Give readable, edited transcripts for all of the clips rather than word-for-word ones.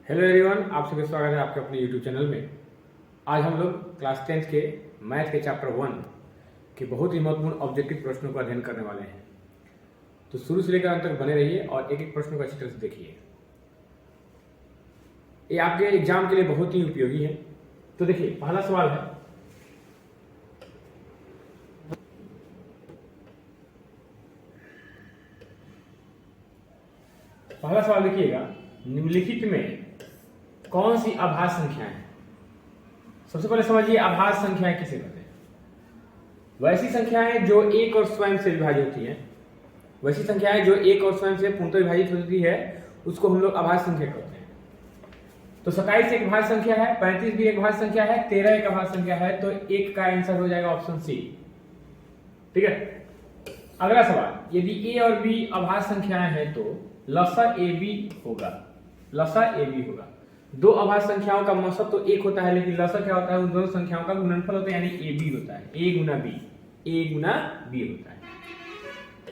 Hello everyone, आप सभी स्वागत है आपके अपने यूट्यूब चैनल में। आज हम लोग क्लास 10th के मैथ के चैप्टर 1 के बहुत ही महत्वपूर्ण ऑब्जेक्टिव प्रश्नों का अध्ययन करने वाले हैं। तो शुरू से लेकर अंत तक बने रहिए और एक एक प्रश्न को अच्छी तरह से देखिए। ये आपके एग्जाम के लिए बहुत ही उपयोगी है। तो देखिए, पहला सवाल है, देखिएगा, निम्नलिखित में कौन सी अभाज्य संख्याएं हैं। सबसे पहले समझिए आभाज्य संख्याएं किसे कहते हैं। वैसी संख्याएं जो एक और स्वयं से विभाजित होती हैं, वैसी संख्याएं जो एक और स्वयं से पूर्णतः विभाजित होती है उसको हम लोग अभाज्य संख्या कहते हैं। तो 27 एक भाज्य संख्या है, 35 भी एक भाज्य संख्या है, 13 एक अभाज्य संख्या है। तो एक का आंसर हो जाएगा ऑप्शन सी। ठीक है। अगला सवाल, यदि ए और बी अभाज्य संख्याएं हैं तो लसा ए बी होगा। लसा ए बी होगा। दो अभाज्य संख्याओं का मौसम तो एक होता है, लेकिन लसा क्या होता है, उन दोनों संख्याओं का गुणनफल होता है, यानी ए बी होता है। ए गुना बी होता है।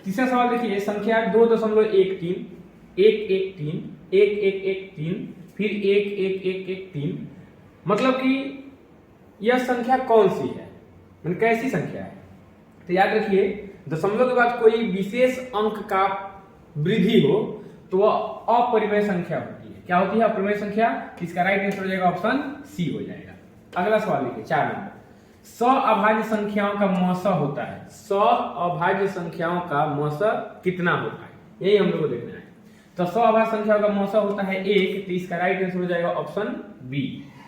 तीसरा सवाल देखिए, संख्या 2.13, 113, 1113, फिर 1111, मतलब कि यह संख्या कौन सी है, मतलब कैसी संख्या है। तो याद रखिए, दशमलव के बाद कोई विशेष अंक का वृद्धि हो तो वह अपरिमेय संख्या होती है। क्या होती है? अपरिमेय संख्या। इसका राइट आंसर हो जाएगा ऑप्शन सी हो जाएगा। अगला सवाल देखिए, 4 नंबर, सअभाज्य संख्याओं का मौसा होता है। सअभाज्य संख्याओं का मौसा कितना होता है, यही हम लोग को देखना है। तो सअभाज्य संख्याओं का मौसा होता है 1, तो इसका राइट आंसर हो जाएगा ऑप्शन बी।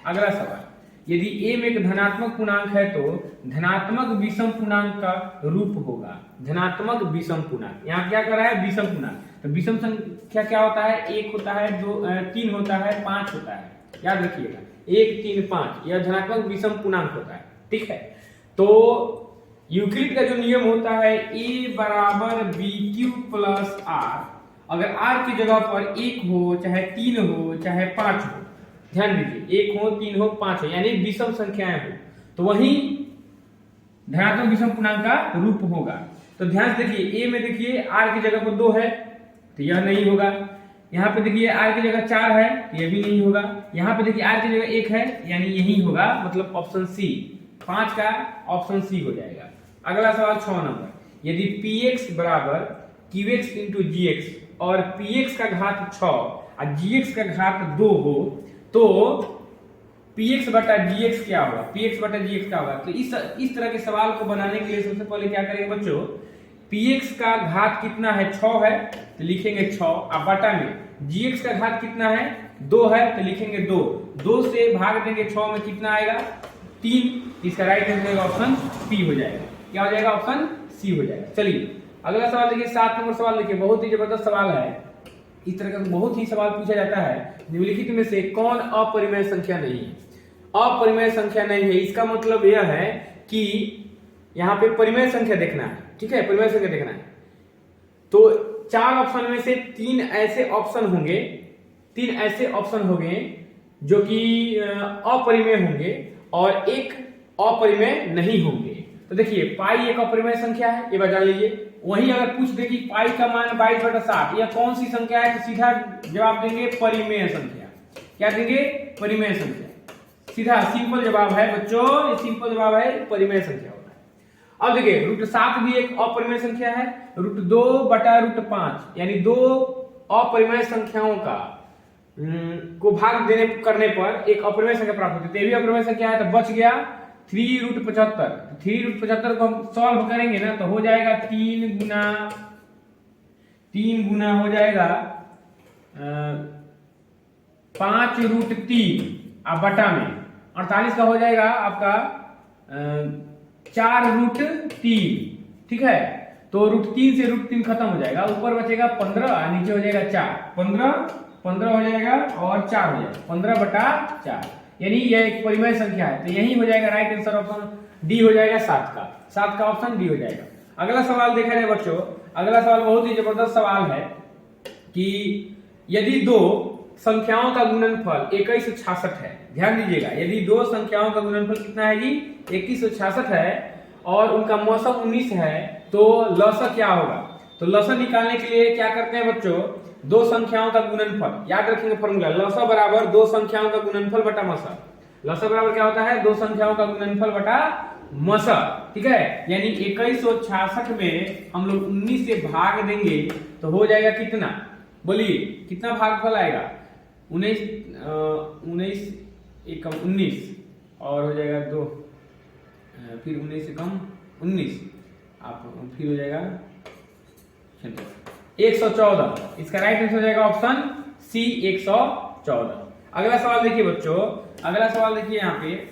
अगला सवाल, यदि a में एक धनात्मक पूर्णांक है तो धनात्मक विषम पूर्णांक का रूप होगा। धनात्मक विषम पूर्णांक, यहाँ क्या कर रहा है, विषम पूर्णांक। तो विषम संख्या क्या होता है, 1 होता है, 2 3 होता है, 5 होता है। याद रखिएगा, 1 3 5 यह धनात्मक विषम पूर्णांक होता है। ठीक है। तो यूक्लिड का जो नियम होता है, a बराबर bq प्लस r, अगर r की जगह पर 1 हो, चाहे 3 हो, चाहे 5 हो, ध्यान दीजिए, 1 हो, 3 हो, 5 हो, यानी विषम संख्याएं हो, तो वही धनात्मक विषम पूर्णांक का रूप होगा। तो ध्यान से देखिए, a में देखिए r की जगह पर 2 है तो यह नहीं होगा। यहाँ पे देखिए r की जगह 4 है तो यह भी नहीं होगा। यहाँ पे देखिए r की जगह 1 है, यानी यही होगा, मतलब ऑप्शन सी, 5 का ऑप्शन सी हो जाएगा। अगला सवाल 6 नंबर, यदि px बराबर qx इंटू gx और px का घात 6 और gx का घात 2 हो तो px बटा gx क्या होगा, px बटा gx क्या होगा। तो इस तरह के सवाल को बनाने के लिए सबसे पहले क्या करेंगे बच्चों, px का घात कितना है, 6 है तो लिखेंगे 6, और बटा में gx का घात कितना है, 2 है तो लिखेंगे 2। 2 से भाग देंगे 6 में, कितना आएगा, 3। इसका राइट आंसर ऑप्शन पी हो जाएगा। क्या हो जाएगा, ऑप्शन सी हो जाएगा। चलिए अगला सवाल देखिए, 7 नंबर सवाल देखिए, बहुत ही जबरदस्त सवाल है। इस तरह का बहुत ही सवाल पूछा जाता है, निम्नलिखित में से कौन अपरिमेय संख्या नहीं है। अपरिमेय संख्या नहीं है, इसका मतलब यह है कि यहाँ पे परिमेय संख्या देखना है। ठीक है, परिमेय संख्या देखना है। तो 4 ऑप्शन में से 3 ऐसे ऑप्शन होंगे जो कि अपरिमेय होंगे और एक अपरिमेय नहीं होंगे। तो देखिए, पाई एक अपरिमेय संख्या है, ये बता लीजिए। वहीं अगर पूछ दे कि पाई का मान 22/7 यह कौन सी संख्या है, तो सीधा जवाब देंगे परिमेय संख्या। क्या देंगे, परिमेय संख्या। सीधा सिंपल जवाब है बच्चों, ये सिंपल जवाब है, परिमेय संख्या होता है। अब देखिए, √7 भी एक अपरिमेय संख्या है। √2/√5 यानी 2 अपरिमेय संख्याओं का को भाग करने पर एक अपरिमेय संख्या प्राप्त होती है। ये भी अपरिमेय संख्या है, तो बच गया 3√75। 3√75 को हम सॉल्व करेंगे ना, तो हो जाएगा 3 गुना हो जाएगा 5√3 अब बटा में 48 का हो जाएगा आपका 4√3। ठीक है, तो √3 से √3 खत्म हो जाएगा, ऊपर बचेगा 15 और नीचे हो जाएगा 4। 15 हो जाएगा और 4 हो जाएगा, 15/4, यानी यह एक परिमेय संख्या है। तो यही हो जाएगा राइट आंसर, ऑप्शन डी हो जाएगा, 7 का ऑप्शन डी हो जाएगा। अगला सवाल देखा जाए बच्चों, अगला सवाल बहुत ही जबरदस्त सवाल है कि यदि 2 संख्याओं का गुणनफल 2166 है, ध्यान दीजिएगा, यदि 2 संख्याओं का गुणनफल कितना है जी, 2166 है और उनका मौसम 19 है, तो लसा क्या होगा। तो लसा निकालने के लिए क्या करते हैं बच्चों, दो संख्याओं का गुणनफल, याद रखेंगे फॉर्मूला, लसा बराबर दो संख्याओं का गुणनफल बटा मसा। लसा बराबर क्या होता है, दो संख्याओं का गुणनफल बटा मसा, ठीक है। यानी 2166 में हम लोग 19 से भाग देंगे तो हो जाएगा कितना, बोलिए कितना भागफल आएगा, 19 एकम 19 और हो जाएगा 2, फिर 19 से कम 19, आप फिर हो जाएगा 114। इसका राइट आंसर हो जाएगा ऑप्शन सी 114। अगला सवाल देखिए बच्चों, अगला सवाल देखिए यहाँ पे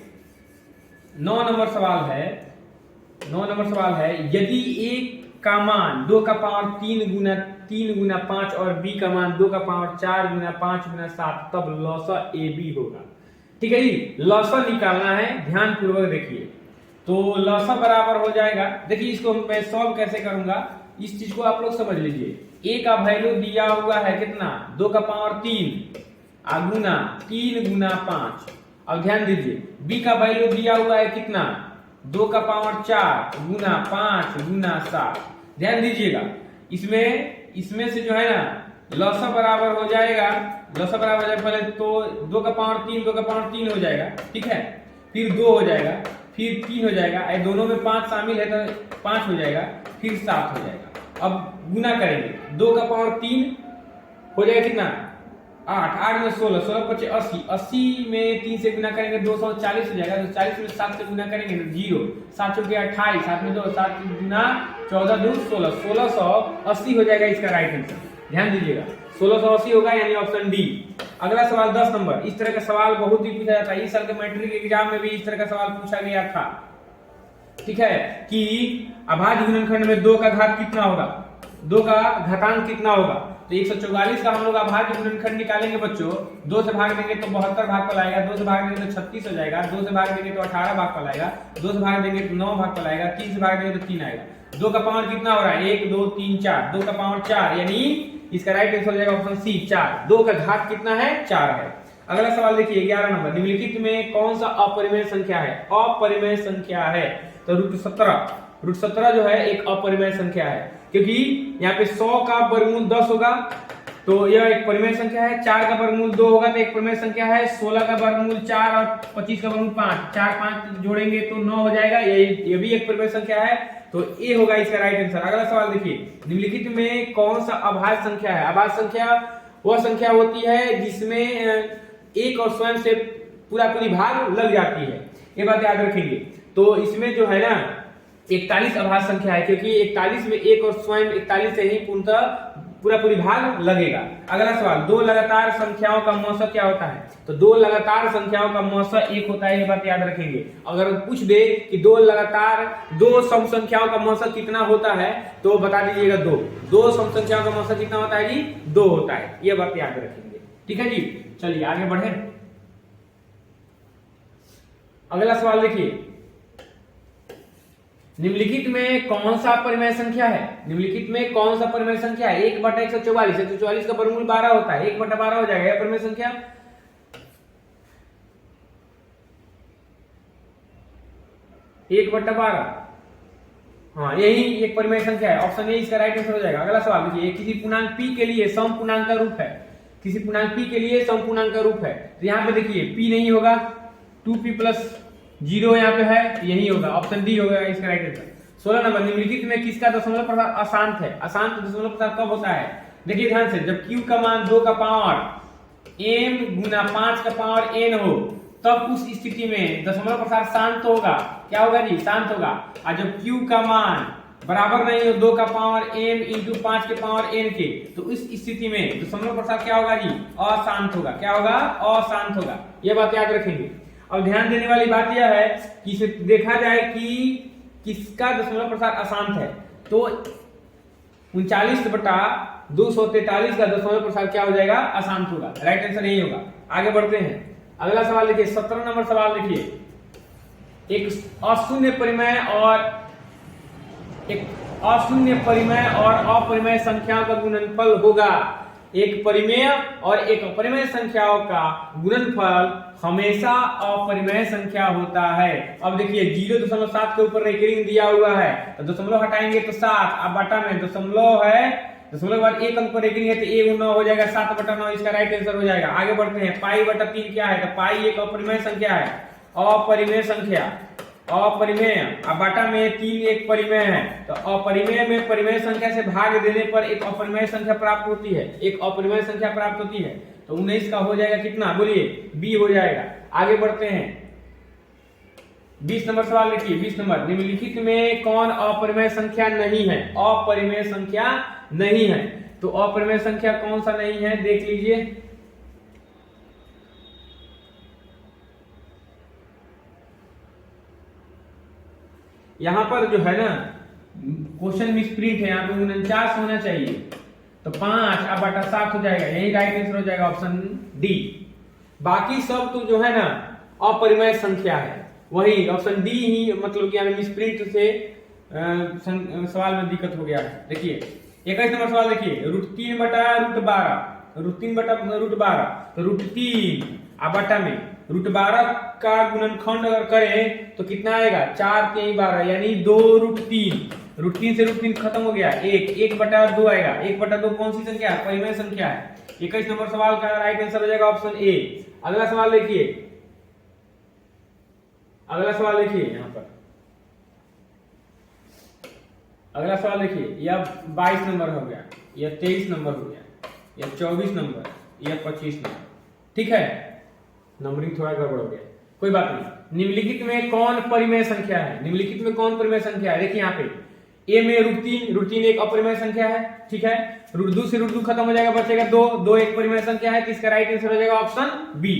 9 नंबर सवाल है। 9 नंबर सवाल है, यदि a का मान 2 का पावर 3 गुना 5 और b का मान 2 का पावर 4 गुना 5 गुना 7 तब लौसा ab होगा। ठीक है जी, लौसा निकालना है, ध्यान पूर्वक देखिए। तो लौसा बराबर हो जाएगा, देखिए इसको मैं सॉल्व कैसे करूंगा, इस चीज को आप लोग समझ लीजिए। a का वैल्यू दिया हुआ है कितना, 2 का पावर 3 गुना 3 गुना 5। अब ध्यान दीजिए, b का वैल्यू दिया हुआ है कितना, 2 का पावर 4 गुना 5 गुना 7। ध्यान दीजिएगा, इसमें से जो है ना लौसा बराबर हो जाएगा, लौसा बराबर हो जाएगा पहले तो 2 का पावर 3 हो जाएगा, ठीक है, फिर 2 हो जाएगा, फिर 3 हो जाएगा, ये दोनों में 5 शामिल है तो 5 हो जाएगा, फिर 7 हो जाएगा। अब गुना करेंगे, 2 का पावर 3 हो जाएगा कितना, 8 में 16, 16 पचे 80, 80 में 3 से गुना करेंगे 240 हो जाएगा, तो 40 में 7 से गुना करेंगे तो 0, 7 चौके 28, 7 में 2, 7 गुना 14 2 16, 1680 हो जाएगा इसका राइट आंसर। ध्यान दीजिएगा 1680 होगा, यानी ऑप्शन डी। अगला सवाल 10 नंबर, इस तरह का सवाल बहुत ही पूछा जाता है, इस साल के मैट्रिक एग्जाम में भी इस तरह का सवाल पूछा गया था, ठीक है, कि अभाज्य गुणनखंड में 2 का घात कितना होगा, 2 का घातांक कितना होगा। तो 144 का हम लोग अभाज्य गुणनखंड निकालेंगे बच्चों, 2 से भाग देंगे तो 72 भागफल आएगा, 2 से भाग देंगे तो 36 हो जाएगा, 2 से भाग देंगे तो 18 भागफल आएगा, 2 से भाग देंगे तो 9 भागफल आएगा, 3 से भाग देंगे तो 3 आएगा। 2 का पावर कितना हो रहा है, 1 2 3 4, 2 का पावर 4, यानी इसका राइट आंसर हो जाएगा ऑप्शन सी 4। 2 का घात कितना है, 4 है। अगला सवाल देखिए 11 नंबर, निम्नलिखित में कौन सा अपरिमेय संख्या है, अपरिमेय संख्या है। तो रूट 17 जो है एक अपरिमेय संख्या है, क्योंकि यहाँ पे 100 का वर्गमूल 10 होगा तो यह एक परिमेय संख्या है, 4 का वर्गमूल 2 होगा तो एक परिमेय संख्या है, 16 का वर्गमूल 4 और 25 का वर्गमूल 5, 4 5 जोड़ेंगे तो 9 हो जाएगा, ये भी एक परिमेय संख्या है, तो ए होगा इसका राइट आंसर। अगला सवाल देखिए, निम्नलिखित में कौन सा अभाज्य संख्या है। अभाज्य संख्या वह संख्या होती है जिसमें एक और स्वयं से पूरी भाग लग जाती है, ये बात याद रखेंगे। तो इसमें जो है ना 41 अभाज्य संख्या है, क्योंकि 41 में एक और स्वयं 41 से ही पूर्णतः पूरी भाग लगेगा। अगला सवाल, 2 लगातार संख्याओं का मौसा क्या होता है। तो 2 लगातार संख्याओं का मौसा 1 होता है, ये बात याद रखेंगे। अगर पूछ दे कि 2 सम संख्याओं का मौसा कितना होता है तो बता दीजिएगा 2। 2 सम संख्याओं का मौसा कितना होता है जी, 2 होता है, ये बात याद रखेंगे, ठीक है जी। चलिए आगे बढ़े, अगला सवाल देखिए, निम्नलिखित में कौन सा परिमेय संख्या है। निम्नलिखित में कौन सा परिमेय संख्या है, 1/144, 144 का वर्गमूल 12 होता है, 1/12 हो जाएगा, यह परिमेय संख्या 1/12, हाँ यही एक परिमेय संख्या है, ऑप्शन ए इसका राइट आंसर हो जाएगा। अगला सवाल देखिए, किसी पूर्णांक p के लिए सम पूर्णांक का रूप है, किसी पूर्णांक p के लिए सम पूर्णांक का रूप है, तो यहाँ पे देखिए p नहीं होगा, 2p + 0 यहाँ पे है, यही होगा, ऑप्शन डी होगा इसका राइट आंसर। 16 नंबर, निम्नलिखित में किसका दशमलव प्रसार अशांत है। अशांत दशमलव प्रसार कब होता है, देखिए ध्यान से, जब q का मान 2 का पावर m गुना 5 का पावर n हो, तब उस स्थिति में दशमलव प्रसार शांत होगा, क्या होगा जी, शांत होगा। और जब q का मान बराबर नहीं हो 2 का पावर m इंटू 5 के पावर n के, तो इस स्थिति में दशमलव प्रसार क्या होगा जी, अशांत होगा, क्या होगा, अशांत होगा, ये बात याद रखेंगे। अब ध्यान देने वाली बात यह है कि इसे देखा जाए कि किसका दशमलव प्रसार अशांत है, तो 39/243 का दशमलव प्रसार क्या हो जाएगा, अशांत होगा, राइट आंसर यही होगा। आगे बढ़ते हैं, अगला सवाल देखिए 17 नंबर सवाल देखिए, एक अशून्य परिमेय और अपरिमेय संख्याओं का गुणनफल होगा, एक परिमेय और एक अपरिमेय संख्याओं का गुणनफल हमेशा अपरिमेय संख्या होता है। अब देखिए 0.7 के ऊपर रेकरिंग दिया हुआ है तो दशमलव हटाएंगे तो 7, अब बटा में दशमलव है, दशमलव के बाद एक अंक पर रेकरिंग है तो 1 9 हो जाएगा, 7/9 इसका राइट आंसर हो जाएगा। आगे बढ़ते हैं, पाई/3 क्या है, तो पाई एक अपरिमेय संख्या है, अपरिमेय संख्या, अपरिमेय, अब बटा में 3 एक परिमेय है, तो अपरिमेय में परिमेय संख्या से भाग देने पर एक अपरिमेय संख्या प्राप्त होती है, एक अपरिमेय संख्या प्राप्त होती है, तो 19 का हो जाएगा कितना, बोलिए बी हो जाएगा। आगे बढ़ते हैं, 20 नंबर सवाल लिखिए। 20 नंबर, निम्नलिखित में कौन अपरिमेय संख्या नहीं है, अपरिमेय संख्या नहीं है, तो अपरिमेय संख्या कौन सा नहीं है देख लीजिए। यहां पर जो है ना क्वेश्चन मिसप्रिंट है, यहाँ पे 49 होना चाहिए, तो 5/7 हो जाएगा, यही राइट आंसर हो जाएगा, ऑप्शन डी। बाकी सब तो जो है ना अपरिमेय संख्या है, वही ऑप्शन डी ही, मतलब कि यहाँ मिसप्रिंट से सवाल में दिक्कत हो गया है। देखिए 21 नंबर सवाल देखिए, √3/√12, √3/√12, तो √3 बटा में √12 का गुणनखंड अगर करें तो कितना आएगा, 4 3 12 यानी 2√3, √3 से √3 खत्म हो गया, 1/2 आएगा, 1/2 कौन सी संख्या है, परिमेय संख्या है। 21 नंबर सवाल का राइट आंसर हो जाएगा ऑप्शन ए। अगला सवाल देखिए, अगला सवाल देखिए, यहां पर अगला सवाल देखिए, यह 22 नंबर हो गया, यह 23 नंबर हो गया, यह 24 नंबर, यह 25 नंबर, ठीक है, नंबरिंग थोड़ा गड़बड़ हो गया, कोई बात नहीं। निम्नलिखित में कौन परिमेय संख्या है, निम्नलिखित में कौन परिमेय संख्या है, देखिए यहाँ पे ए में √3 एक अपरिमेय संख्या है, ठीक है, √2 से √2 खत्म हो जाएगा, बचेगा 2 एक परिमेय संख्या है, तो इसका राइट आंसर हो जाएगा ऑप्शन बी।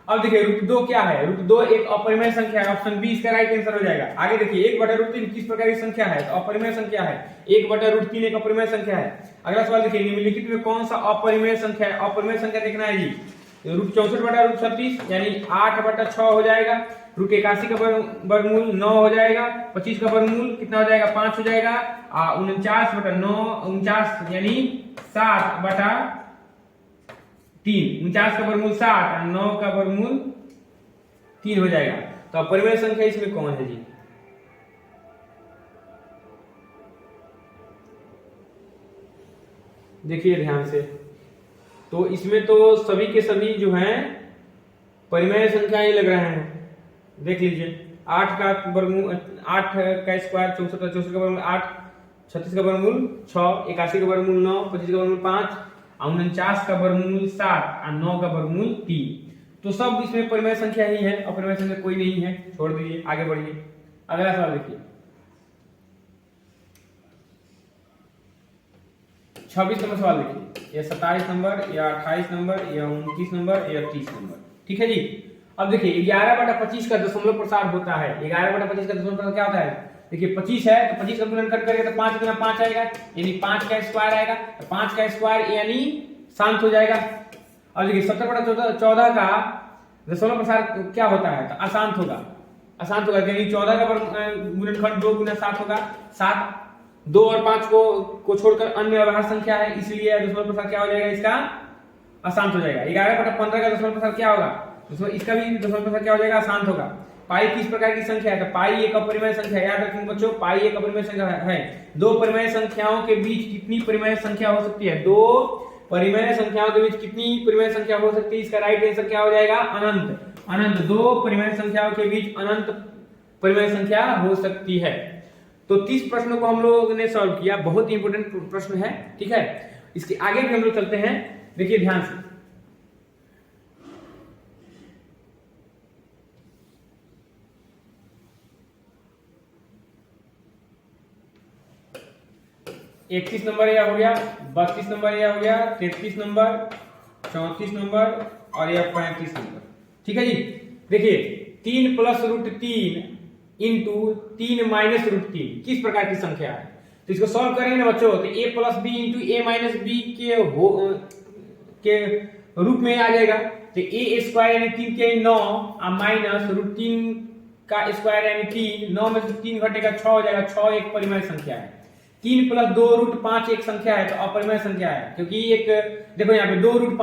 अब देखिए √2 क्या है, √2 एक अपरिमेय संख्या है, ऑप्शन बी इसका राइट आंसर हो जाएगा। आगे देखिए 1/√3 किस प्रकार की संख्या है, तो अपरिमेय संख्या है, 1/√3 एक अपरिमेय संख्या है। अगला सवाल देखिए, निम्नलिखित में कौन सा अपरिमेय संख्या है, अपरिमेय संख्या देखना है जी, √64/√36 यानी 8/6 हो जाएगा, √81 का वर्गमूल 9 हो जाएगा, 25 का वर्गमूल कितना हो जाएगा, 5 हो जाएगा, 49/9 यानी 7/3, 49 का वर्गमूल 7 और 9 का वर्गमूल 3 हो जाएगा। तो अपरिमेय संख्या इसमें कौन है जी, देखिए ध्यान से, तो इसमें तो सभी के सभी जो हैं परिमेय संख्या ही लग रहे हैं, देख लीजिए 8 का वर्गमूल 8 का स्क्वायर 64 का वर्गमूल 8, 36 का वर्गमूल 6, 81 का वर्गमूल 9, 25 का वर्गमूल 5, 49 का वर्गमूल 7 और 9 का वर्गमूल 3, तो सब इसमें परिमेय संख्या ही है, अपरिमेय संख्या कोई नहीं है, छोड़ दीजिए, आगे बढ़िए। अगला सवाल देखिए, 26 नंबर सवाल देखिए, या 27 नंबर, या 28 नंबर, या 29 नंबर, या 30 नंबर, ठीक है जी। अब देखिए 11/25 का दशमलव प्रसार होता है, 11/25 का दशमलव प्रसार क्या होता है, देखिए 25 है तो 25 का गुणनखंड करेगा तो 5 गुना 5 आएगा, यानी 5 का स्क्वायर आएगा, तो 5 का स्क्वायर यानी शांत हो जाएगा। अब देखिए 70/14 का दशमलव प्रसार क्या होता है, तो अशांत होगा, अशांत होगा, यानी 14 का गुणनखंड 2 गुना 7 होगा, 7, 2 और 5 को छोड़कर अन्य अभाज्य संख्या है, इसलिए दशमलव प्रसार क्या हो जाएगा, इसका अशांत हो जाएगा। 11/15 का दशमलव प्रसार क्या होगा, इसका भी दशमलव प्रसार क्या हो जाएगा, अशांत होगा। पाई किस प्रकार की संख्या है, तो पाई एक अपरिमेय संख्या है, याद रखेंगे बच्चों, पाई एक अपरिमेय संख्या है। दो परिमेय संख्याओं के बीच कितनी परिमेय संख्या हो सकती है, दो परिमेय संख्याओं के बीच कितनी परिमेय संख्या हो सकती है, इसका राइट आंसर क्या हो जाएगा, अनंत। अनंत, दो परिमेय संख्याओं के बीच अनंत परिमेय संख्या हो सकती है। तो 30 प्रश्नों को हम लोगों ने सॉल्व किया, बहुत ही इंपोर्टेंट प्रश्न है, ठीक है। इसके आगे भी हम लोग चलते हैं, देखिए ध्यान से, इकतीस नंबर यह हो गया, 32 नंबर यह हो गया, 33 नंबर, 34 नंबर और यह 35 नंबर, ठीक है जी। देखिए 3 + √3 इंटू 3 - √3 किस प्रकार की संख्या है, तो इसको सॉल्व करेंगे ना बच्चों, तो a + b into a - b के रूप में आ जाएगा, तो a स्क्वायर यानी 3 के 9 और माइनस √3 का स्क्वायर यानी 3, 9 में से 3 घटेगा 6 हो जाएगा, 6 एक परिमेय संख्या है, 3 प्लस 2 रूट 5 एक संख्या है तो अपरिमेय संख्या है, क्योंकि एक देखो यहाँ पे 2 रूट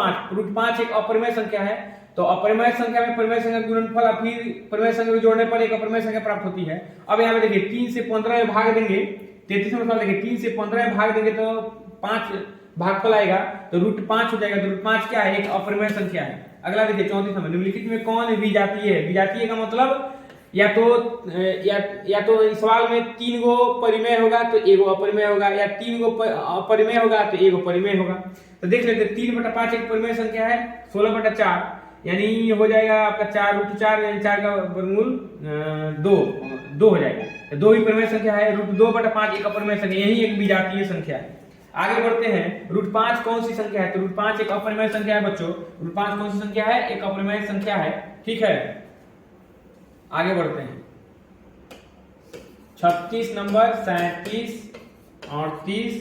5 एक अपरिमेय संख्या है, तो अपरिमेय संख्या में परिमेय संख्या का गुणनफल और फिर परिमेय संख्या को जोड़ने पर एक अपरिमेय संख्या प्राप्त होती है। अब यहाँ पे देखिए 3 से 15 में भाग देंगे, 33 में सवाल देखिए 3 से 15 में भाग देंगे तो 5 भागफल आएगा, तो रूट 5 हो जाएगा। तो रूट 5 क्या है? एक अपरिमेय संख्या है। अगला देखिए 34 नंबर, निम्नलिखित में कौन विजातीय है? विजातीय का मतलब या तो इस सवाल में 3 गो परिमेय होगा तो एगो अपरिमेय होगा, या 3 गो अपरिमेय होगा तो एगो परिमेय होगा। तो देख लेते 3/5 एक परिमेय संख्या है, 16/4 यानी हो जाएगा आपका 4 रूट 4 यानी 4 का वर्गमूल 2 हो जाएगा। तो 2 ही परिमेय संख्या है। रूट 2/5 एक अपरिमेय संख्या, यही एक विजातीय संख्या है। आगे बढ़ते हैं, रूट 5 कौन सी संख्या है? तो रूट 5 एक अपरिमेय संख्या है बच्चों। रूट 5 कौन सी संख्या है? एक अपरिमेय संख्या है। ठीक है, आगे बढ़ते हैं 36 नंबर, 37, 38,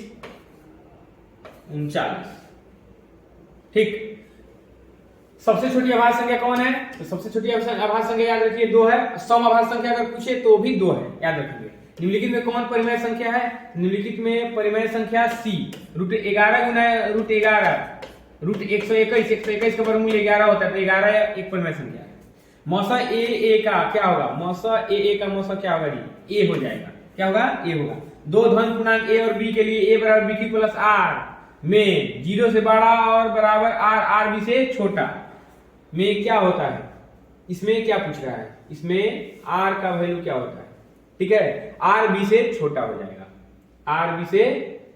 39। ठीक, सबसे छोटी आभाज्य संख्या कौन है? तो सबसे छोटी आभाज्य संख्या याद रखिए 2 है। सम आभाज्य संख्या अगर पूछे तो भी 2 है, याद रखिए। निम्नलिखित में कौन परिमेय संख्या है? निम्नलिखित में परिमेय संख्या C, रूट 11 गुना रूट 11 रूट 121 का वर्गमूल 11 होता है, तो 11 एक परिमेय संख्या है। मौसा ए का क्या होगा? मौसा ए का मौसा क्या होगा? ए हो जाएगा। क्या होगा? ए होगा। दो धन पूर्णांक ए और बी के लिए ए बराबर बी की प्लस आर में 0 से बड़ा और बराबर आर, आर बी से छोटा में क्या होता है? इसमें क्या पूछ रहा है? इसमें आर का वैल्यू क्या होता है? ठीक है, आर बी से छोटा हो जाएगा, आर बी से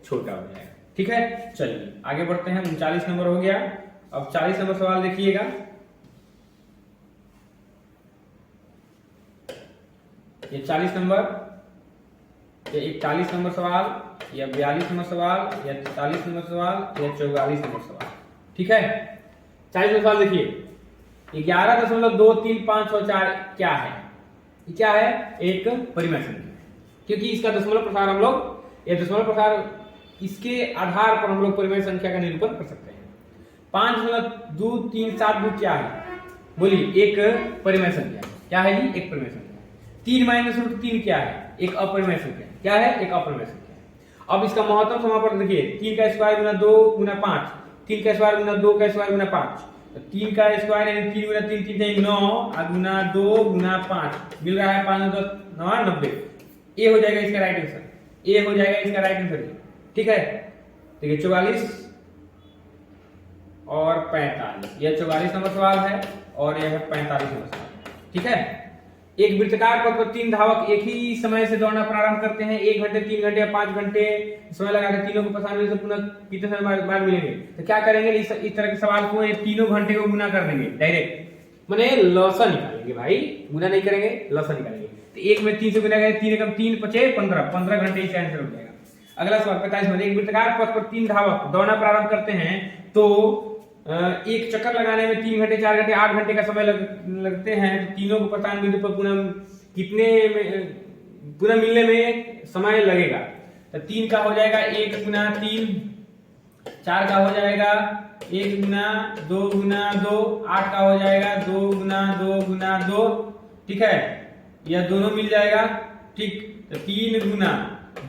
छोटा हो जाएगा। ठीक है, चलिए आगे बढ़ते हैं। 39 नंबर हो गया। अब 40 नंबर सवाल देखिएगा। ये 40 नंबर, ये 41 नंबर सवाल, या 42 नंबर सवाल, या 43 नंबर सवाल, या 44 नंबर सवाल। ठीक है, 40 नंबर सवाल देखिए। 11.23504 क्या है? क्या है? एक परिमेय संख्या, क्योंकि इसका दशमलव प्रसार हम लोग, ये दशमलव प्रसार इसके आधार पर हम लोग परिमेय संख्या का निरूपण कर सकते हैं। 5.237 क्या है? बोलिए, एक परिमेय संख्या। क्या है जी? एक परिमेय संख्या। 3 - क्या है? एक अपरिमेय संख्या। क्या है? एक अपरिमेय संख्या। अब इसका महत्तम समापन देखिए, 3 का स्क्वायर गुना 2 गुना 5, 3 का स्क्वायर गुना 2 का स्क्वायर गुना 5, 3 का स्क्वायर यानी 3 गुना 3 3 9 गुना 2 गुना 5 मिल रहा है 5 10 9 90। ये हो जाएगा इसका राइट आंसर, ये हो जाएगा इसका राइट आंसर। ठीक है, देखिए 44 और 45, यह 44 नंबर सवाल है और यह है 45 नंबर सवाल। ठीक है, एक वृत्ताकार पथ पर 3 धावक एक ही समय से दौड़ना प्रारंभ करते हैं। 1 घंटे, 3 घंटे या 5 घंटे समय लगाकर तीनों को प्रसारण से पुनः कितने समय बाद मिलेंगे? तो क्या करेंगे? इस तरह के सवाल को ये तीनों घंटे को गुना कर देंगे डायरेक्ट, माने लौसा निकालेंगे भाई, गुना नहीं करेंगे, लौसा निकालेंगे। तो 1 में 3 से गुना करेंगे, 3 एकम 3 5 15 घंटे इसका आंसर हो जाएगा। अगला सवाल 45 में, एक वृत्ताकार पथ पर 3 धावक दौड़ना प्रारंभ करते हैं तो एक चक्कर लगाने में 3 घंटे 4 घंटे 8 घंटे का समय लगते हैं। तो तीनों को प्रस्थान बिंदु पर पुनः कितने पुनः मिलने में समय लगेगा? तो 3 का हो जाएगा 1 गुना 3, 4 का हो जाएगा 1 गुना 2 गुना 2, 8 का हो जाएगा 2 गुना 2 गुना 2। ठीक है, यह दोनों मिल जाएगा। ठीक, तो 3 गुना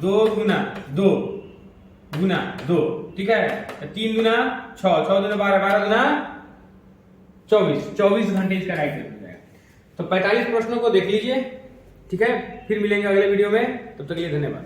2 गुना 2 गुना 2। ठीक है, 3 गुना 6, 6 गुना 12, 12 गुना 24, 24 घंटे इसका राइट आंसर हो जाएगा। तो 45 प्रश्नों को देख लीजिए। ठीक है, फिर मिलेंगे अगले वीडियो में, तब तक के लिए धन्यवाद।